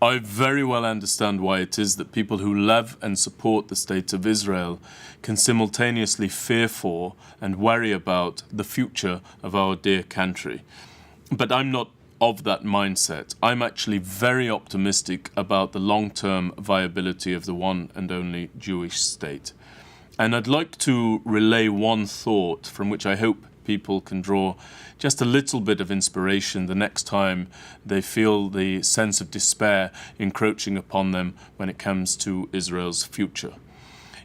I very well understand why it is that people who love and support the State of Israel can simultaneously fear for and worry about the future of our dear country. But I'm not of that mindset. I'm actually very optimistic about the long-term viability of the one and only Jewish state. And I'd like to relay one thought from which I hope people can draw just a little bit of inspiration the next time they feel the sense of despair encroaching upon them when it comes to Israel's future.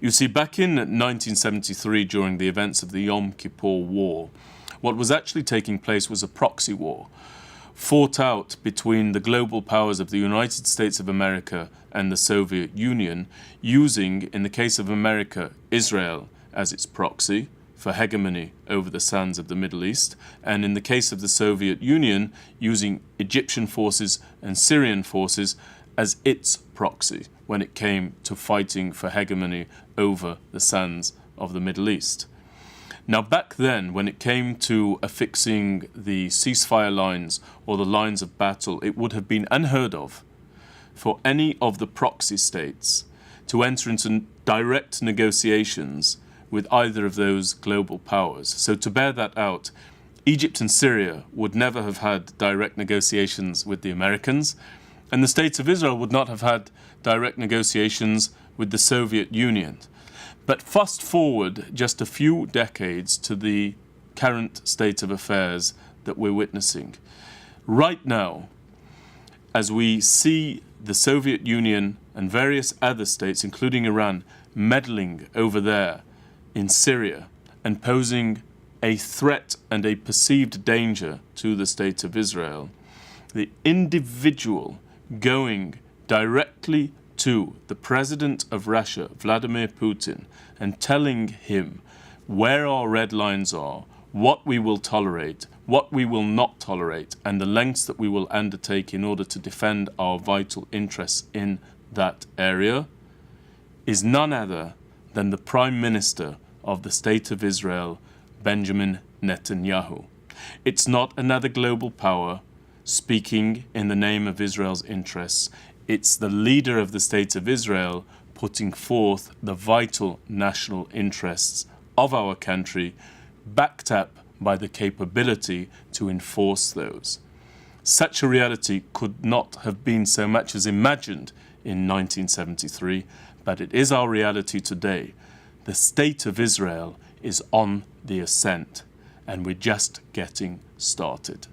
You see, back in 1973, during the events of the Yom Kippur War, what was actually taking place was a proxy war fought out between the global powers of the United States of America and the Soviet Union, using, in the case of America, Israel as its proxy for hegemony over the sands of the Middle East, and in the case of the Soviet Union, using Egyptian forces and Syrian forces as its proxy when it came to fighting for hegemony over the sands of the Middle East. Now, back then, when it came to affixing the ceasefire lines or the lines of battle, it would have been unheard of for any of the proxy states to enter into direct negotiations with either of those global powers. So to bear that out, Egypt and Syria would never have had direct negotiations with the Americans, and the State of Israel would not have had direct negotiations with the Soviet Union. But fast forward just a few decades to the current state of affairs that we're witnessing. Right now, as we see the Soviet Union and various other states, including Iran, meddling over there in Syria and posing a threat and a perceived danger to the State of Israel, the individual going directly to the President of Russia, Vladimir Putin, and telling him where our red lines are, what we will tolerate, what we will not tolerate, and the lengths that we will undertake in order to defend our vital interests in that area, is none other than the Prime Minister of the State of Israel, Benjamin Netanyahu. It's not another global power speaking in the name of Israel's interests. It's the leader of the State of Israel putting forth the vital national interests of our country, backed up by the capability to enforce those. Such a reality could not have been so much as imagined in 1973, but it is our reality today. The State of Israel is on the ascent, and we're just getting started.